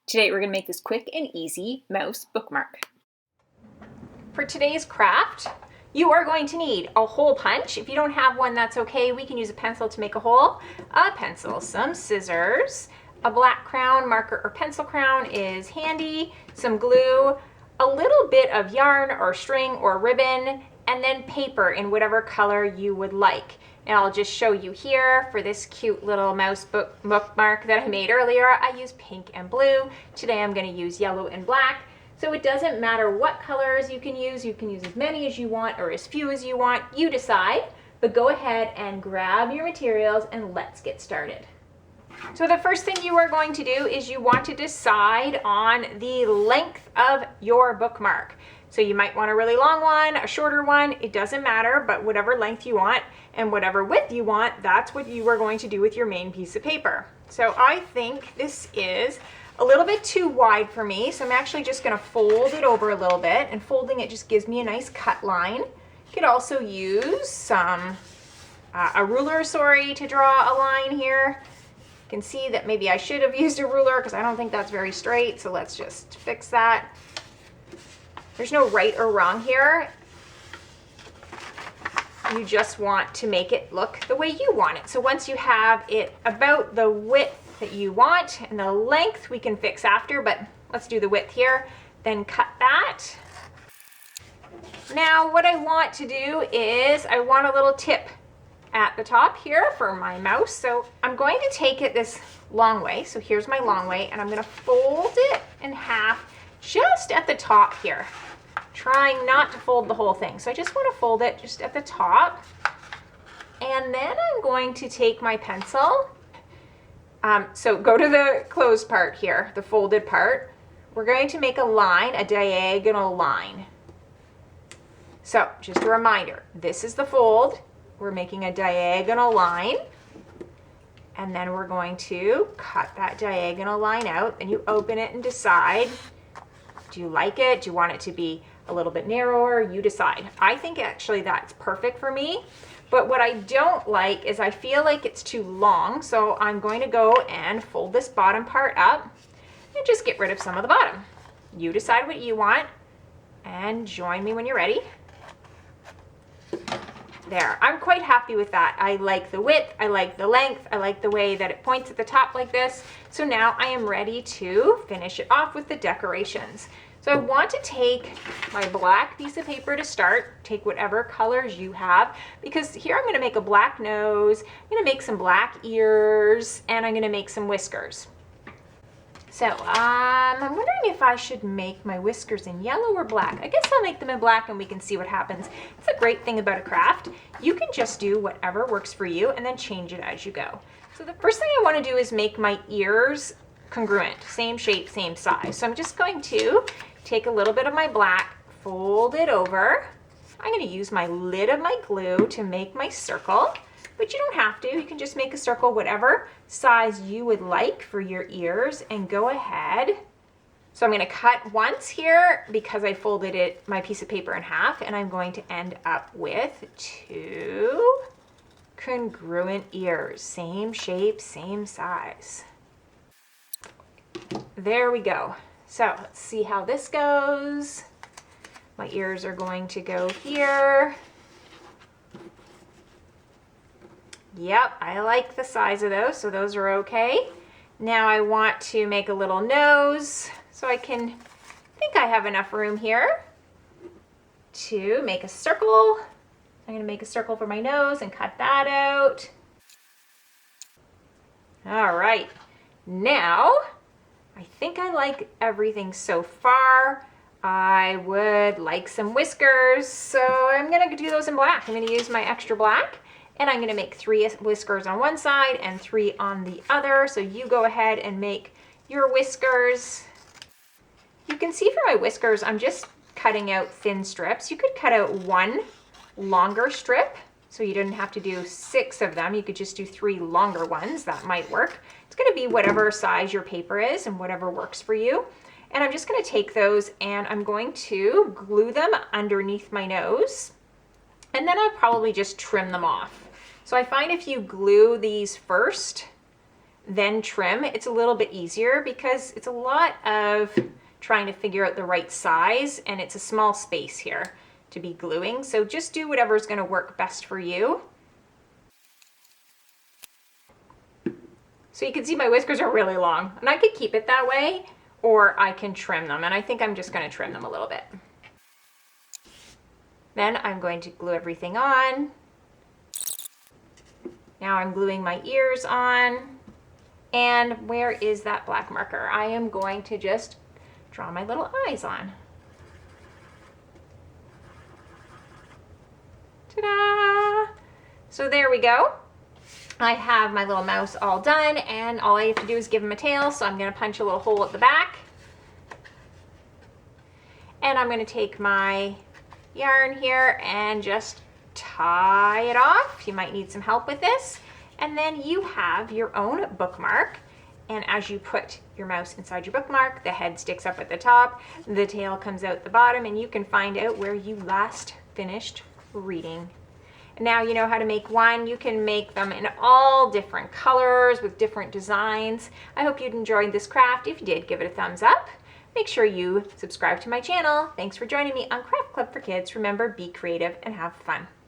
Today we're going to make this quick and easy mouse bookmark. For today's craft, you are going to need a hole punch. If you don't have one, that's okay. We can use a pencil to make a hole. A pencil, some scissors, a black crayon, marker or pencil crown is handy, some glue, a little bit of yarn or string or ribbon, and then paper in whatever color you would like. And I'll just show you here for this cute little mouse bookmark that I made earlier. I used pink and blue. Today I'm going to use yellow and black. So it doesn't matter what colors you can use. You can use as many as you want or as few as you want. You decide. But go ahead and grab your materials and let's get started. So the first thing you are going to do is you want to decide on the length of your bookmark. So you might want a really long one, a shorter one, it doesn't matter, but whatever length you want and whatever width you want, that's what you are going to do with your main piece of paper. So I think this is a little bit too wide for me, so I'm actually just going to fold it over a little bit, and folding it just gives me a nice cut line. You could also use some a ruler, to draw a line here. You can see that maybe I should have used a ruler because I don't think that's very straight, so let's just fix that. There's no right or wrong here. You just want to make it look the way you want it. So once you have it about the width that you want, and the length we can fix after, but let's do the width here, then cut that. Now what I want to do is I want a little tip at the top here for my mouse. So I'm going to take it this long way. So here's my long way, and I'm going to fold it in half just at the top here, trying not to fold the whole thing. So I just want to fold it just at the top. And then I'm going to take my pencil. So go to the closed part here, the folded part. We're going to make a line, a diagonal line. So just a reminder, this is the fold. We're making a diagonal line. And then we're going to cut that diagonal line out, and you open it and decide, do you like it? Do you want it to be a little bit narrower? You decide. I think actually that's perfect for me. But what I don't like is I feel like it's too long. So I'm going to go and fold this bottom part up and just get rid of some of the bottom. You decide what you want and join me when you're ready. There, I'm quite happy with that. I like the width, I like the length, I like the way that it points at the top like this. So now I am ready to finish it off with the decorations. So I want to take my black piece of paper to start, take whatever colors you have, because here I'm going to make a black nose, I'm going to make some black ears, and I'm going to make some whiskers. So I'm wondering if I should make my whiskers in yellow or black. I guess I'll make them in black and we can see what happens. It's a great thing about a craft. You can just do whatever works for you and then change it as you go. So the first thing I want to do is make my ears congruent, same shape, same size. So I'm just going to take a little bit of my black, fold it over. I'm going to use my lid of my glue to make my circle, but you don't have to. You can just make a circle whatever size you would like for your ears and go ahead. So I'm going to cut once here because I folded my piece of paper in half, and I'm going to end up with two congruent ears, same shape, same size. There we go. So let's see how this goes. My ears are going to go here. Yep, I like the size of those, so those are okay. Now I want to make a little nose, so I think I have enough room here to make a circle. I'm going to make a circle for my nose and cut that out. All right, now I think I like everything so far. I would like some whiskers, so I'm going to do those in black. I'm going to use my extra black. And I'm going to make 3 whiskers on one side and 3 on the other. So you go ahead and make your whiskers. You can see for my whiskers, I'm just cutting out thin strips. You could cut out 1 longer strip, so you didn't have to do 6 of them. You could just do 3 longer ones. That might work. It's going to be whatever size your paper is and whatever works for you. And I'm just going to take those and I'm going to glue them underneath my nose. And then I'll probably just trim them off. So I find if you glue these first, then trim, it's a little bit easier because it's a lot of trying to figure out the right size, and it's a small space here to be gluing. So just do whatever is going to work best for you. So you can see my whiskers are really long, and I could keep it that way, or I can trim them, and I think I'm just going to trim them a little bit. Then I'm going to glue everything on. Now I'm gluing my ears on. And where is that black marker? I am going to just draw my little eyes on. Ta-da! So there we go. I have my little mouse all done, and all I have to do is give him a tail. So I'm going to punch a little hole at the back. And I'm going to take my yarn here and just tie it off. You might need some help with this. And then you have your own bookmark. And as you put your mouse inside your bookmark, the head sticks up at the top, the tail comes out the bottom, and you can find out where you last finished reading. Now you know how to make one. You can make them in all different colors with different designs. I hope you'd enjoyed this craft. If you did, give it a thumbs up. Make sure you subscribe to my channel. Thanks for joining me on Craft Club for Kids. Remember, be creative and have fun.